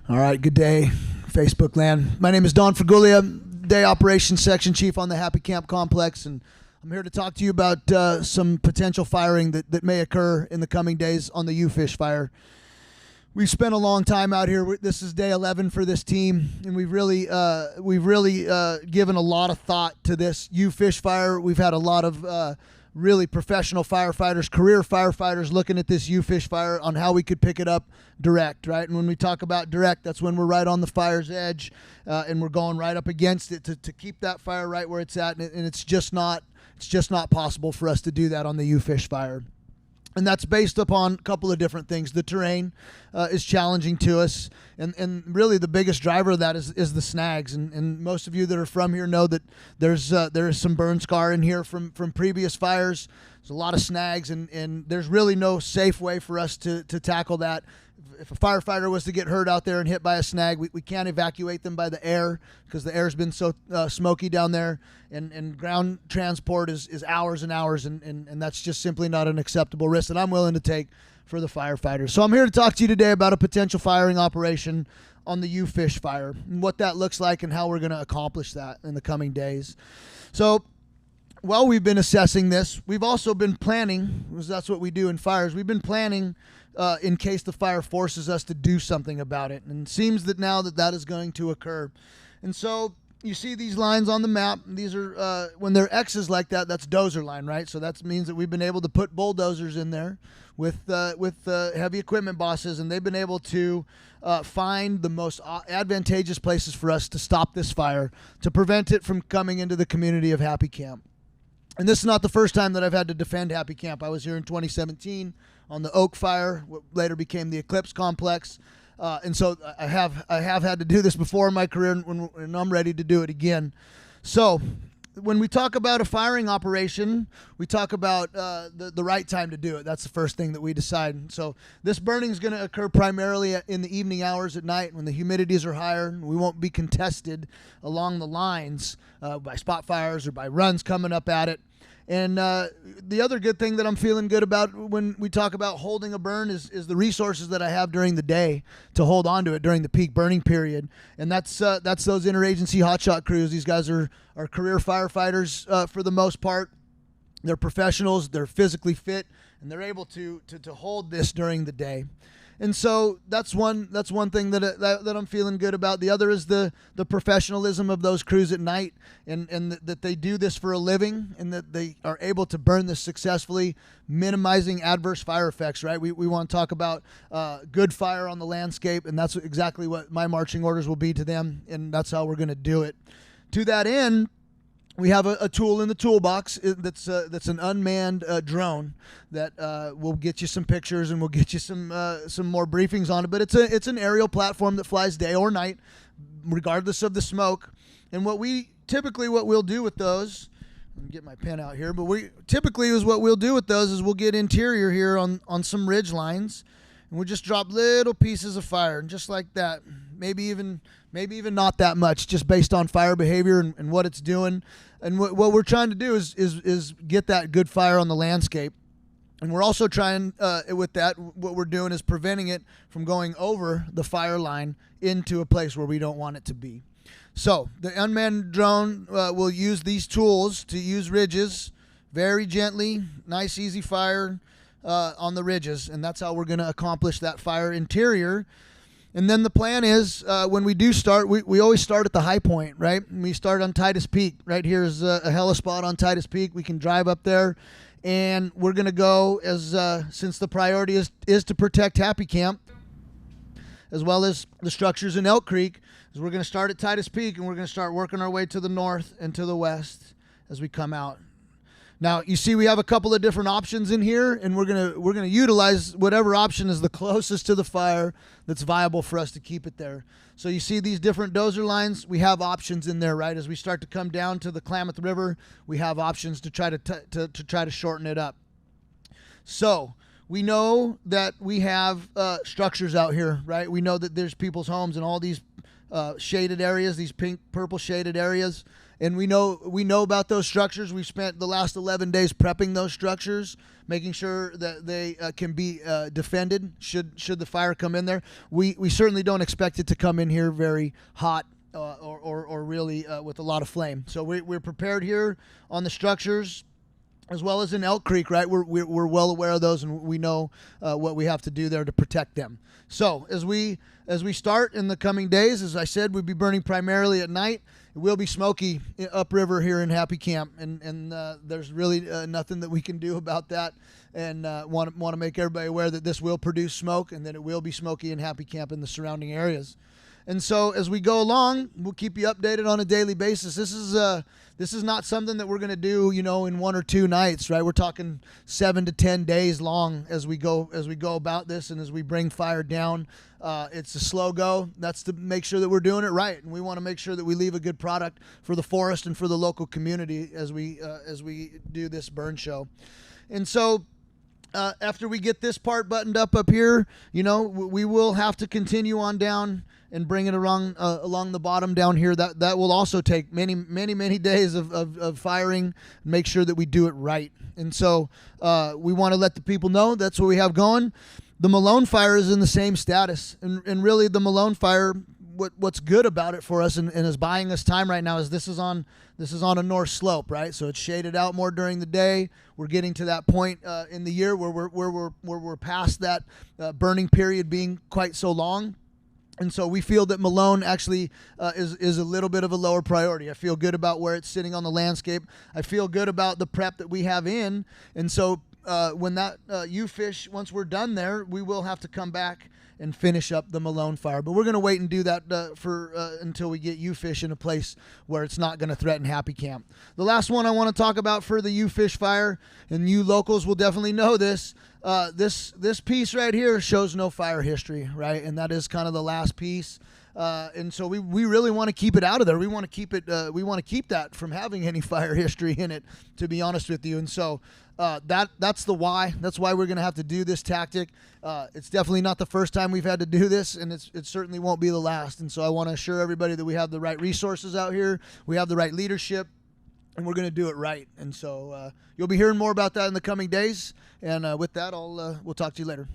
All right, good day, Facebook land. My name is Don Fregulia, Day Operations Section Chief on the Happy Camp Complex, and I'm here to talk to you about some potential firing that may occur in the coming days on the Ufish Fire. We've spent a long time out here. This is day 11 for this team, and we've really given a lot of thought to this Ufish Fire. We've had a lot of really professional firefighters, career firefighters looking at this Ufish Fire on how we could pick it up direct, right? And when we talk about direct, that's when we're right on the fire's edge and we're going right up against it to keep that fire right where it's at. And it's just not possible for us to do that on the Ufish Fire. And that's based upon a couple of different things. The terrain is challenging to us, and really the biggest driver of that is the snags. And most of you that are from here know that there is some burn scar in here from previous fires. There's a lot of snags, and there's really no safe way for us to tackle that. If a firefighter was to get hurt out there and hit by a snag, we can't evacuate them by the air because the air's been so smoky down there, and ground transport is hours and hours, and that's just simply not an acceptable risk that I'm willing to take for the firefighters. So I'm here to talk to you today about a potential firing operation on the Ufish Fire and what that looks like and how we're going to accomplish that in the coming days. So while we've been assessing this, we've also been planning, because that's what we do in fires. We've been planning in case the fire forces us to do something about it. And it seems that now that is going to occur. And so you see these lines on the map. These are, when they're X's like that, that's dozer line, right? So that means that we've been able to put bulldozers in there with heavy equipment bosses, and they've been able to find the most advantageous places for us to stop this fire, to prevent it from coming into the community of Happy Camp. And this is not the first time that I've had to defend Happy Camp. I was here in 2017 on the Oak Fire, what later became the Eclipse Complex. And so I have had to do this before in my career, and I'm ready to do it again. So when we talk about a firing operation, we talk about the right time to do it. That's the first thing that we decide. So this burning is going to occur primarily in the evening hours at night when the humidities are higher. We won't be contested along the lines by spot fires or by runs coming up at it. And the other good thing that I'm feeling good about when we talk about holding a burn is the resources that I have during the day to hold on to it during the peak burning period. And that's those interagency hotshot crews. These guys are career firefighters for the most part. They're professionals, they're physically fit, and they're able to hold this during the day. And so that's one thing that I'm feeling good about. The other is the professionalism of those crews at night, and that they do this for a living, and that they are able to burn this successfully, minimizing adverse fire effects, right? We want to talk about good fire on the landscape, and that's exactly what my marching orders will be to them, and that's how we're going to do it. To that end, we have a tool in the toolbox that's an unmanned drone that will get you some pictures, and we'll get you some more briefings on it. But it's an aerial platform that flies day or night, regardless of the smoke. And what we'll do with those, let me get my pen out here. But what we'll do with those is we'll get interior here on some ridge lines, and we'll just drop little pieces of fire, and just like that, maybe even not that much, just based on fire behavior and what it's doing. And what we're trying to do is get that good fire on the landscape. And we're also trying, with that, what we're doing is preventing it from going over the fire line into a place where we don't want it to be. So the unmanned drone will use these tools to use ridges very gently, nice, easy fire on the ridges. And that's how we're going to accomplish that fire interior. And then the plan is when we do start, we always start at the high point, right? We start on Titus Peak. Right here is a hella spot on Titus Peak. We can drive up there, and we're going to go since the priority is to protect Happy Camp, as well as the structures in Elk Creek, is we're going to start at Titus Peak, and we're going to start working our way to the north and to the west as we come out. Now, you see we have a couple of different options in here, and we're gonna utilize whatever option is the closest to the fire that's viable for us to keep it there. So you see these different dozer lines, we have options in there, right? As we start to come down to the Klamath River, we have options to try to shorten it up. So we know that we have structures out here, right? We know that there's people's homes in all these shaded areas, these pink, purple shaded areas. And we know about those structures. We've spent the last 11 days prepping those structures, making sure that they can be defended should the fire come in there. We certainly don't expect it to come in here very hot or really with a lot of flame. So we're prepared here on the structures, as well as in Elk Creek, right? We're well aware of those, and we know what we have to do there to protect them. So as we start in the coming days, as I said, we'll be burning primarily at night. It will be smoky upriver here in Happy Camp, and there's really nothing that we can do about that. And want to make everybody aware that this will produce smoke, and that it will be smoky in Happy Camp and the surrounding areas. And so as we go along, we'll keep you updated on a daily basis. This is not something that we're going to do, in 1 or 2 nights, right? We're talking 7 to 10 days long as we go about this, and as we bring fire down. It's a slow go. That's to make sure that we're doing it right, and we want to make sure that we leave a good product for the forest and for the local community as we do this burn show. And so after we get this part buttoned up here, we will have to continue on down and bring it along the bottom down here. That will also take many days of firing. Make sure that we do it right. And so we want to let the people know that's what we have going. The Malone Fire is in the same status, and really the Malone Fire, what's good about it for us and is buying us time right now is this is on a north slope, right? So it's shaded out more during the day. We're getting to that point in the year where we're past that burning period being quite so long. And so we feel that Malone actually is a little bit of a lower priority. I feel good about where it's sitting on the landscape. I feel good about the prep that we have in. And so when that Ufish, once we're done there, we will have to come back and finish up the Malone Fire. But we're going to wait and do that until we get Ufish in a place where it's not going to threaten Happy Camp. The last one I want to talk about for the Ufish Fire, and you locals will definitely know this, this piece right here shows no fire history, right? And that is kind of the last piece. And so we really want to keep it out of there. We want to keep it. We want to keep that from having any fire history in it, to be honest with you. And so that's the why. That's why we're going to have to do this tactic. It's definitely not the first time we've had to do this, and it certainly won't be the last. And so I want to assure everybody that we have the right resources out here. We have the right leadership, and we're going to do it right. And so you'll be hearing more about that in the coming days. And with that, we'll talk to you later.